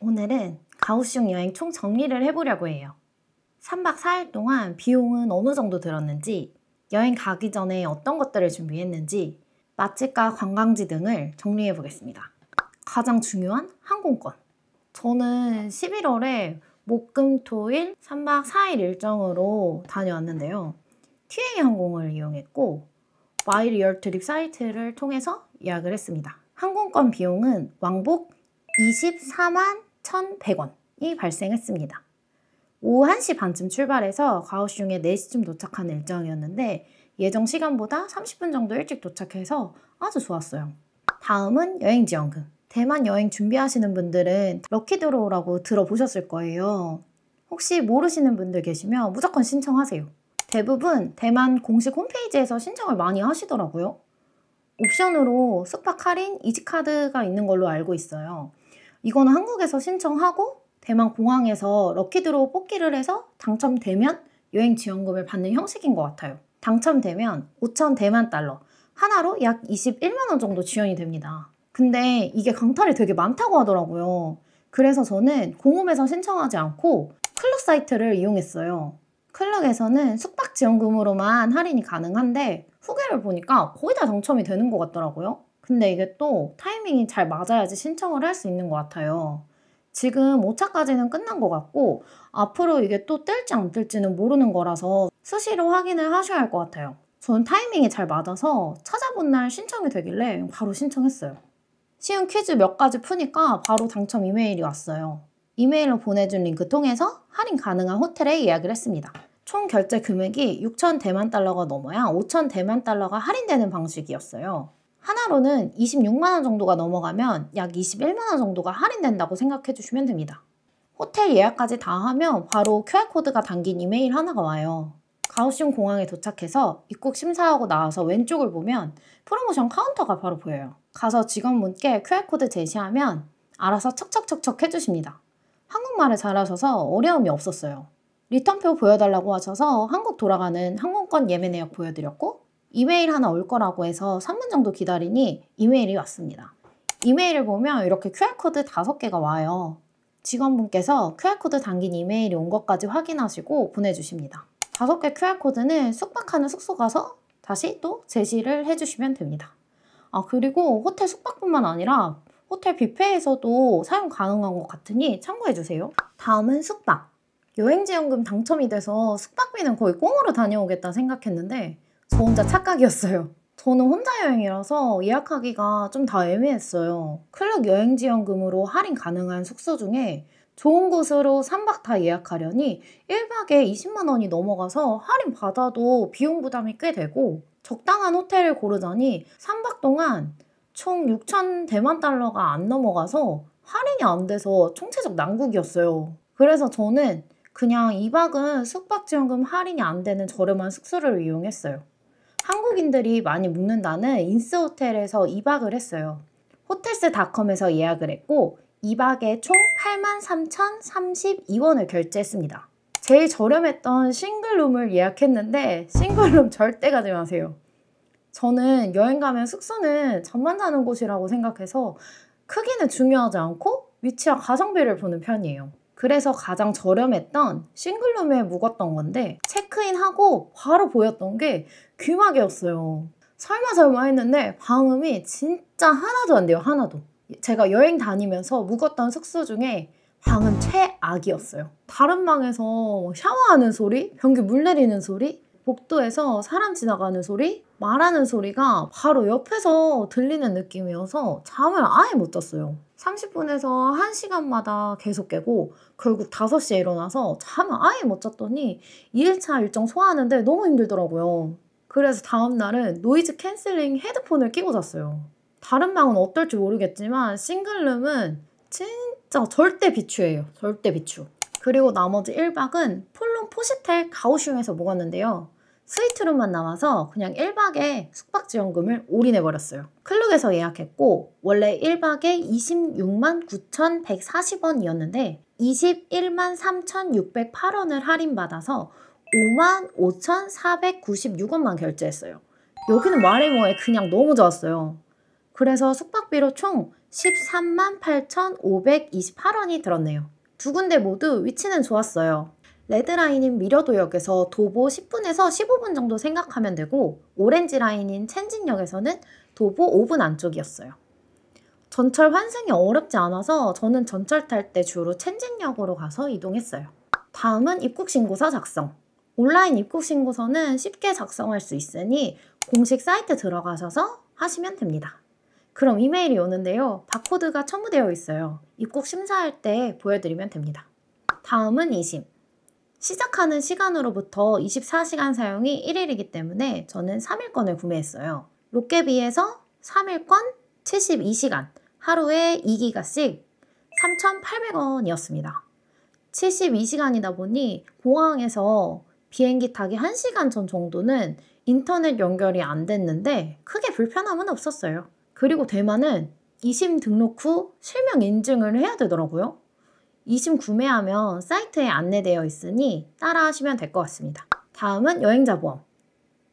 오늘은 가오슝 여행 총 정리를 해보려고 해요. 3박 4일 동안 비용은 어느 정도 들었는지, 여행 가기 전에 어떤 것들을 준비했는지, 맛집과 관광지 등을 정리해 보겠습니다. 가장 중요한 항공권. 저는 11월에 목, 금, 토, 일 3박 4일 일정으로 다녀왔는데요. TA 항공을 이용했고 마이리얼 트립 사이트를 통해서 예약을 했습니다. 항공권 비용은 왕복 24만 1,100원이 발생했습니다. 오후 1시 반쯤 출발해서 가오슝에 4시쯤 도착하는 일정이었는데 예정 시간보다 30분 정도 일찍 도착해서 아주 좋았어요. 다음은 여행지원금. 대만 여행 준비하시는 분들은 럭키드로우라고 들어보셨을 거예요. 혹시 모르시는 분들 계시면 무조건 신청하세요. 대부분 대만 공식 홈페이지에서 신청을 많이 하시더라고요. 옵션으로 숙박 할인, 이지카드가 있는 걸로 알고 있어요. 이거는 한국에서 신청하고 대만 공항에서 럭키드로우 뽑기를 해서 당첨되면 여행 지원금을 받는 형식인 것 같아요. 당첨되면 5,000 대만 달러, 하나로 약 21만 원 정도 지원이 됩니다. 근데 이게 강탈이 되게 많다고 하더라고요. 그래서 저는 공홈에서 신청하지 않고 클룩 사이트를 이용했어요. 클룩에서는 숙박 지원금으로만 할인이 가능한데 후기를 보니까 거의 다 당첨이 되는 것 같더라고요. 근데 이게 또 타이밍이 잘 맞아야지 신청을 할 수 있는 것 같아요. 지금 5차까지는 끝난 것 같고 앞으로 이게 또 뜰지 안 뜰지는 모르는 거라서 수시로 확인을 하셔야 할 것 같아요. 저는 타이밍이 잘 맞아서 찾아본 날 신청이 되길래 바로 신청했어요. 쉬운 퀴즈 몇 가지 푸니까 바로 당첨 이메일이 왔어요. 이메일로 보내준 링크 통해서 할인 가능한 호텔에 예약을 했습니다. 총 결제 금액이 6,000 대만 달러가 넘어야 5,000 대만 달러가 할인되는 방식이었어요. 하나로는 26만 원 정도가 넘어가면 약 21만 원 정도가 할인된다고 생각해 주시면 됩니다. 호텔 예약까지 다 하면 바로 QR코드가 담긴 이메일 하나가 와요. 가오슝 공항에 도착해서 입국 심사하고 나와서 왼쪽을 보면 프로모션 카운터가 바로 보여요. 가서 직원분께 QR코드 제시하면 알아서 척척척척 해주십니다. 한국말을 잘하셔서 어려움이 없었어요. 리턴표 보여달라고 하셔서 한국 돌아가는 항공권 예매 내역 보여드렸고 이메일 하나 올 거라고 해서 3분 정도 기다리니 이메일이 왔습니다. 이메일을 보면 이렇게 QR코드 5개가 와요. 직원분께서 QR코드 담긴 이메일이 온 것까지 확인하시고 보내주십니다. 5개 QR코드는 숙박하는 숙소 가서 다시 또 제시를 해주시면 됩니다. 그리고 호텔 숙박뿐만 아니라 호텔 뷔페에서도 사용 가능한 것 같으니 참고해주세요. 다음은 숙박. 여행지원금 당첨이 돼서 숙박비는 거의 꽁으로 다녀오겠다 생각했는데 저 혼자 착각이었어요. 저는 혼자 여행이라서 예약하기가 좀 다 애매했어요. 클룩 여행지원금으로 할인 가능한 숙소 중에 좋은 곳으로 3박 다 예약하려니 1박에 20만 원이 넘어가서 할인 받아도 비용 부담이 꽤 되고 적당한 호텔을 고르자니 3박 동안 총 6,000 대만 달러가 안 넘어가서 할인이 안 돼서 총체적 난국이었어요. 그래서 저는 그냥 2박은 숙박지원금 할인이 안 되는 저렴한 숙소를 이용했어요. 한국인들이 많이 묵는다는 인스호텔에서 2박을 했어요. 호텔스닷컴에서 예약을 했고 2박에 총 83,032원을 결제했습니다. 제일 저렴했던 싱글룸을 예약했는데 싱글룸 절대 가지 마세요. 저는 여행 가면 숙소는 잠만 자는 곳이라고 생각해서 크기는 중요하지 않고 위치와 가성비를 보는 편이에요. 그래서 가장 저렴했던 싱글룸에 묵었던 건데 체크인하고 바로 보였던 게 귀마개였어요. 설마 했는데 방음이 진짜 하나도 안 돼요. 하나도. 제가 여행 다니면서 묵었던 숙소 중에 방은 최악이었어요. 다른 방에서 샤워하는 소리, 변기 물 내리는 소리, 복도에서 사람 지나가는 소리, 말하는 소리가 바로 옆에서 들리는 느낌이어서 잠을 아예 못 잤어요. 30분에서 1시간마다 계속 깨고 결국 5시에 일어나서 잠을 아예 못 잤더니 2일차 일정 소화하는데 너무 힘들더라고요. 그래서 다음날은 노이즈 캔슬링 헤드폰을 끼고 잤어요. 다른 방은 어떨지 모르겠지만 싱글룸은 진짜 절대 비추예요. 절대 비추. 그리고 나머지 1박은 폴롱 포시텔 가오슝에서 묵었는데요. 스위트룸만 남아서 그냥 1박에 숙박지원금을 올인해버렸어요. 클룩에서 예약했고 원래 1박에 26만 9,140원이었는데 21만 3,608원을 할인받아서 5만 5,496원만 결제했어요. 여기는 말해 뭐해 그냥 너무 좋았어요. 그래서 숙박비로 총 13만 8,528원이 들었네요. 두 군데 모두 위치는 좋았어요. 레드라인인 미려도역에서 도보 10분에서 15분 정도 생각하면 되고, 오렌지 라인인 첸진역에서는 도보 5분 안쪽이었어요. 전철 환승이 어렵지 않아서 저는 전철 탈 때 주로 첸진역으로 가서 이동했어요. 다음은 입국신고서 작성. 온라인 입국신고서는 쉽게 작성할 수 있으니 공식 사이트 들어가셔서 하시면 됩니다. 그럼 이메일이 오는데요. 바코드가 첨부되어 있어요. 입국 심사할 때 보여드리면 됩니다. 다음은 이심. 시작하는 시간으로부터 24시간 사용이 1일이기 때문에 저는 3일권을 구매했어요. 롯데비에서 3일권 72시간, 하루에 2기가씩 3,800원이었습니다. 72시간이다 보니 공항에서 비행기 타기 1시간 전 정도는 인터넷 연결이 안 됐는데 크게 불편함은 없었어요. 그리고 대만은 이심 등록 후 실명 인증을 해야 되더라고요. 이심 구매하면 사이트에 안내되어 있으니 따라 하시면 될 것 같습니다. 다음은 여행자 보험.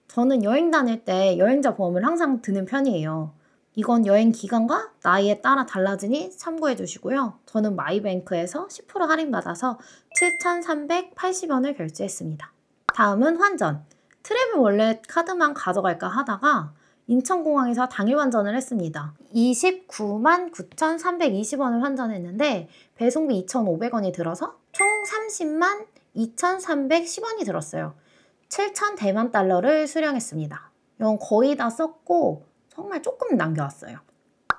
저는 여행 다닐 때 여행자 보험을 항상 드는 편이에요. 이건 여행 기간과 나이에 따라 달라지니 참고해 주시고요. 저는 마이뱅크에서 10% 할인받아서 7,380원을 결제했습니다. 다음은 환전. 트래블 월렛 카드만 가져갈까 하다가 인천공항에서 당일 환전을 했습니다. 29만 9,320원을 환전했는데 배송비 2,500원이 들어서 총 30만 2,310원이 들었어요. 7,000대만 달러를 수령했습니다. 이건 거의 다 썼고 정말 조금 남겨왔어요.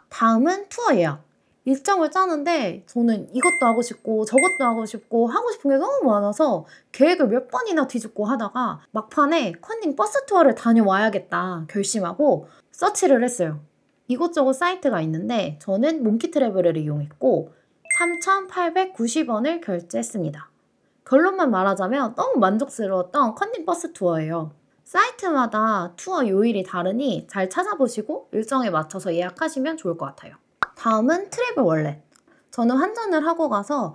다음은 투어 예약. 일정을 짜는데 저는 이것도 하고 싶고 저것도 하고 싶고 하고 싶은 게 너무 많아서 계획을 몇 번이나 뒤집고 하다가 막판에 컨닝 버스 투어를 다녀와야겠다 결심하고 서치를 했어요. 이것저것 사이트가 있는데 저는 몽키트래블을 이용했고 3,890원을 결제했습니다. 결론만 말하자면 너무 만족스러웠던 컨닝 버스 투어예요. 사이트마다 투어 요일이 다르니 잘 찾아보시고 일정에 맞춰서 예약하시면 좋을 것 같아요. 다음은 트래블 월렛. 저는 환전을 하고 가서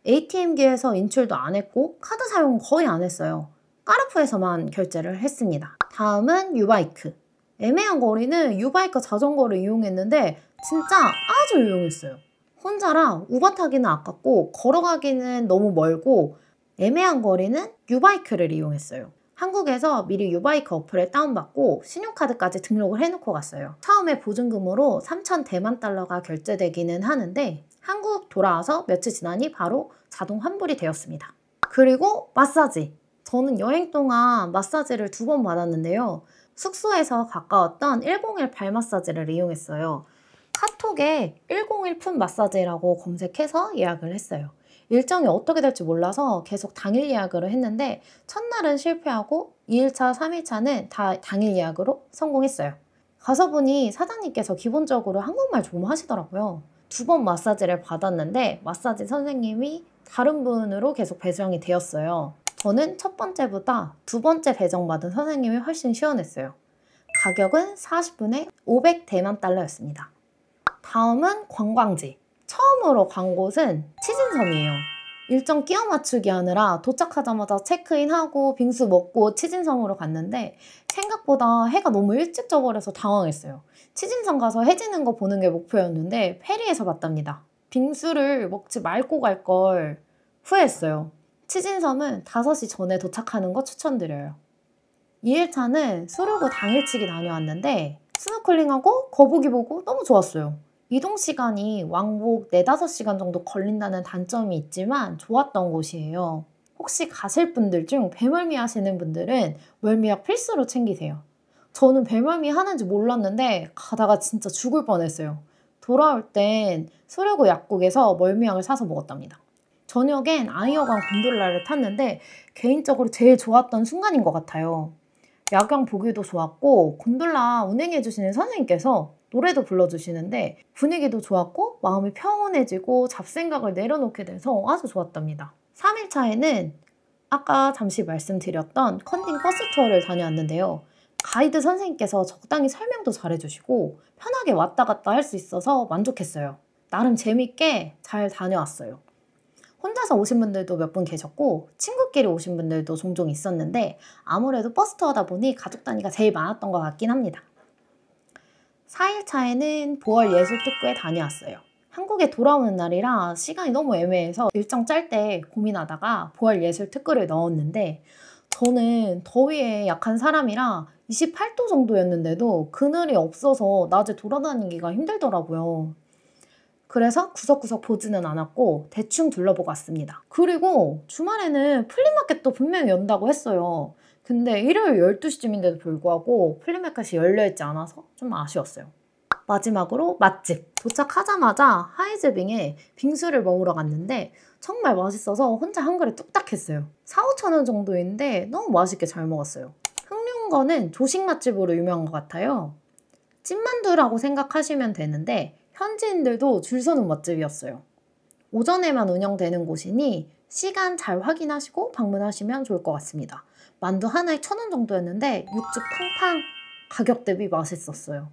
ATM기에서 인출도 안 했고 카드 사용 거의 안 했어요. 까르푸에서만 결제를 했습니다. 다음은 유바이크. 애매한 거리는 유바이크 자전거를 이용했는데 진짜 아주 유용했어요. 혼자라 우버 타기는 아깝고 걸어가기는 너무 멀고 애매한 거리는 유바이크를 이용했어요. 한국에서 미리 유바이크 어플을 다운받고 신용카드까지 등록을 해놓고 갔어요. 처음에 보증금으로 3,000대만 달러가 결제되기는 하는데 한국 돌아와서 며칠 지나니 바로 자동 환불이 되었습니다. 그리고 마사지. 저는 여행 동안 마사지를 2번 받았는데요. 숙소에서 가까웠던 101 발 마사지를 이용했어요. 카톡에 101 풋 마사지라고 검색해서 예약을 했어요. 일정이 어떻게 될지 몰라서 계속 당일 예약으로 했는데 첫날은 실패하고 2일차, 3일차는 다 당일 예약으로 성공했어요. 가서 보니 사장님께서 기본적으로 한국말 좀 하시더라고요. 2번 마사지를 받았는데 마사지 선생님이 다른 분으로 계속 배정이 되었어요. 저는 첫 번째보다 두 번째 배정받은 선생님이 훨씬 시원했어요. 가격은 40분에 500대만 달러였습니다. 다음은 관광지. 처음으로 간 곳은 치진섬이에요. 일정 끼워 맞추기 하느라 도착하자마자 체크인하고 빙수 먹고 치진섬으로 갔는데 생각보다 해가 너무 일찍 져버려서 당황했어요. 치진섬 가서 해 지는 거 보는 게 목표였는데 페리에서 봤답니다. 빙수를 먹지 말고 갈 걸 후회했어요. 치진섬은 5시 전에 도착하는 거 추천드려요. 2일차는 수르구 당일치기 다녀왔는데 스노클링하고 거북이 보고 너무 좋았어요. 이동 시간이 왕복 4-5시간 정도 걸린다는 단점이 있지만 좋았던 곳이에요. 혹시 가실 분들 중 배멀미 하시는 분들은 멀미약 필수로 챙기세요. 저는 배멀미 하는지 몰랐는데 가다가 진짜 죽을 뻔했어요. 돌아올 땐 수르구 약국에서 멀미약을 사서 먹었답니다. 저녁엔 아이어강 곤돌라를 탔는데 개인적으로 제일 좋았던 순간인 것 같아요. 야경 보기도 좋았고 곤돌라 운행해주시는 선생님께서 노래도 불러주시는데 분위기도 좋았고 마음이 평온해지고 잡생각을 내려놓게 돼서 아주 좋았답니다. 3일차에는 아까 잠시 말씀드렸던 컨닝 버스 투어를 다녀왔는데요. 가이드 선생님께서 적당히 설명도 잘해주시고 편하게 왔다 갔다 할 수 있어서 만족했어요. 나름 재밌게 잘 다녀왔어요. 혼자서 오신 분들도 몇 분 계셨고 친구끼리 오신 분들도 종종 있었는데 아무래도 버스 투어다 보니 가족 단위가 제일 많았던 것 같긴 합니다. 4일차에는 보월예술특구에 다녀왔어요. 한국에 돌아오는 날이라 시간이 너무 애매해서 일정 짤 때 고민하다가 보월예술특구를 넣었는데 저는 더위에 약한 사람이라 28도 정도였는데도 그늘이 없어서 낮에 돌아다니기가 힘들더라고요. 그래서 구석구석 보지는 않았고 대충 둘러보고 왔습니다. 그리고 주말에는 플리마켓도 분명히 연다고 했어요. 근데 일요일 12시쯤인데도 불구하고 플리마켓이 열려있지 않아서 좀 아쉬웠어요. 마지막으로 맛집! 도착하자마자 하이즈빙에 빙수를 먹으러 갔는데 정말 맛있어서 혼자 한 그릇 뚝딱 했어요. 4,000~5,000원 정도인데 너무 맛있게 잘 먹었어요. 흑룡거는 조식 맛집으로 유명한 것 같아요. 찐만두라고 생각하시면 되는데 현지인들도 줄 서는 맛집이었어요. 오전에만 운영되는 곳이니 시간 잘 확인하시고 방문하시면 좋을 것 같습니다. 만두 하나에 1,000원 정도였는데 육즙 팡팡, 가격 대비 맛있었어요.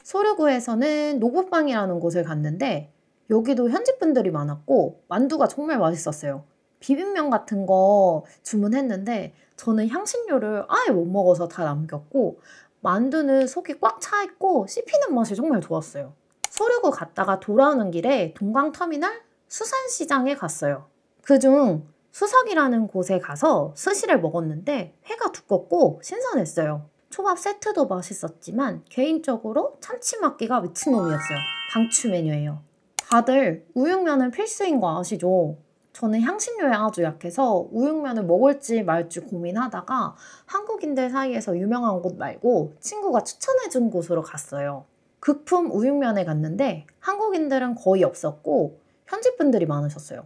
소류구에서는 노부빵이라는 곳을 갔는데 여기도 현지 분들이 많았고 만두가 정말 맛있었어요. 비빔면 같은 거 주문했는데 저는 향신료를 아예 못 먹어서 다 남겼고 만두는 속이 꽉 차 있고 씹히는 맛이 정말 좋았어요. 소류구 갔다가 돌아오는 길에 동강터미널 수산시장에 갔어요. 그중 수석이라는 곳에 가서 스시를 먹었는데 회가 두껍고 신선했어요. 초밥 세트도 맛있었지만 개인적으로 참치막기가 미친놈이었어요. 강추 메뉴예요. 다들 우육면은 필수인 거 아시죠? 저는 향신료에 아주 약해서 우육면을 먹을지 말지 고민하다가 한국인들 사이에서 유명한 곳 말고 친구가 추천해준 곳으로 갔어요. 극품 우육면에 갔는데 한국인들은 거의 없었고 현지 분들이 많으셨어요.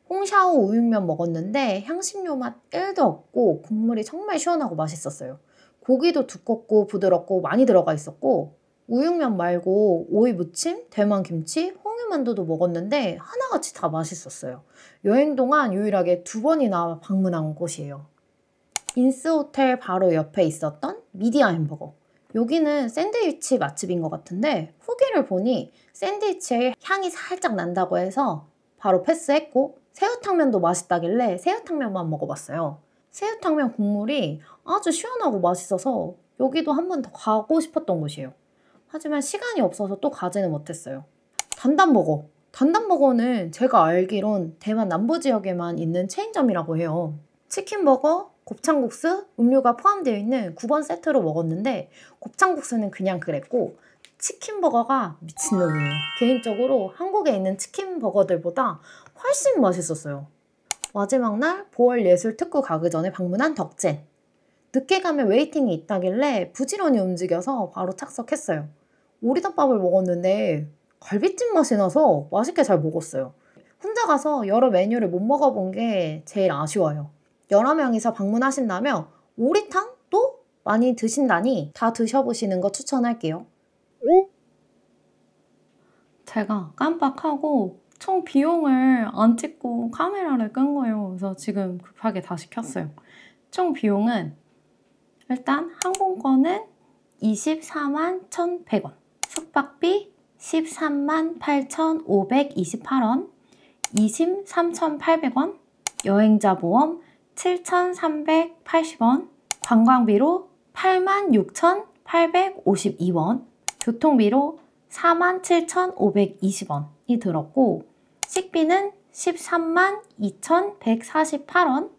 홍샤오 우육면 먹었는데 향신료 맛 1도 없고 국물이 정말 시원하고 맛있었어요. 고기도 두껍고 부드럽고 많이 들어가 있었고 우육면 말고 오이 무침, 대만 김치, 홍유만두도 먹었는데 하나같이 다 맛있었어요. 여행 동안 유일하게 2번이나 방문한 곳이에요. 인스호텔 바로 옆에 있었던 미디아 햄버거. 여기는 샌드위치 맛집인 것 같은데 후기를 보니 샌드위치에 향이 살짝 난다고 해서 바로 패스했고 새우탕면도 맛있다길래 새우탕면만 먹어봤어요. 새우탕면 국물이 아주 시원하고 맛있어서 여기도 한 번 더 가고 싶었던 곳이에요. 하지만 시간이 없어서 또 가지는 못했어요. 단단버거. 단단버거는 제가 알기론 대만 남부지역에만 있는 체인점이라고 해요. 치킨버거, 곱창국수, 음료가 포함되어 있는 9번 세트로 먹었는데 곱창국수는 그냥 그랬고 치킨버거가 미친놈이에요. 개인적으로 한국에 있는 치킨버거들보다 훨씬 맛있었어요. 마지막 날 보월예술특구 가기 전에 방문한 덕젠. 늦게 가면 웨이팅이 있다길래 부지런히 움직여서 바로 착석했어요. 오리덮밥을 먹었는데 갈비찜 맛이 나서 맛있게 잘 먹었어요. 혼자 가서 여러 메뉴를 못 먹어본 게 제일 아쉬워요. 여러 명이서 방문하신다면 오리탕도 많이 드신다니 다 드셔보시는 거 추천할게요. 제가 깜빡하고 총 비용을 안 찍고 카메라를 끈 거예요. 그래서 지금 급하게 다시 켰어요. 총 비용은 일단 항공권은 24만 1,100원, 숙박비 13만 8,528원, 이심 3,800원, 여행자 보험 7,380원, 관광비로 86,852원, 교통비로 47,520원이 들었고 식비는 13만 2,148원,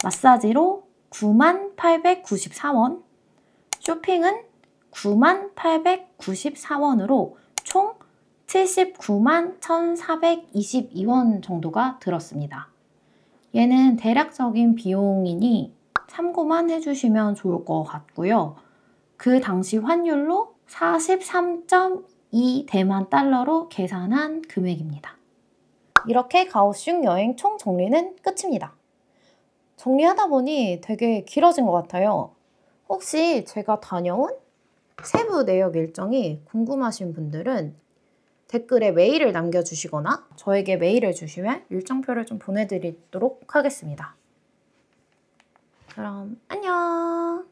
마사지로 9만 894원, 쇼핑은 9만 894원으로 총 79만 1,422원 정도가 들었습니다. 얘는 대략적인 비용이니 참고만 해주시면 좋을 것 같고요. 그 당시 환율로 43.2 대만 달러로 계산한 금액입니다. 이렇게 가오슝 여행 총 정리는 끝입니다. 정리하다 보니 되게 길어진 것 같아요. 혹시 제가 다녀온 세부 내역 일정이 궁금하신 분들은 댓글에 메일을 남겨주시거나 저에게 메일을 주시면 일정표를 좀 보내드리도록 하겠습니다. 그럼 안녕!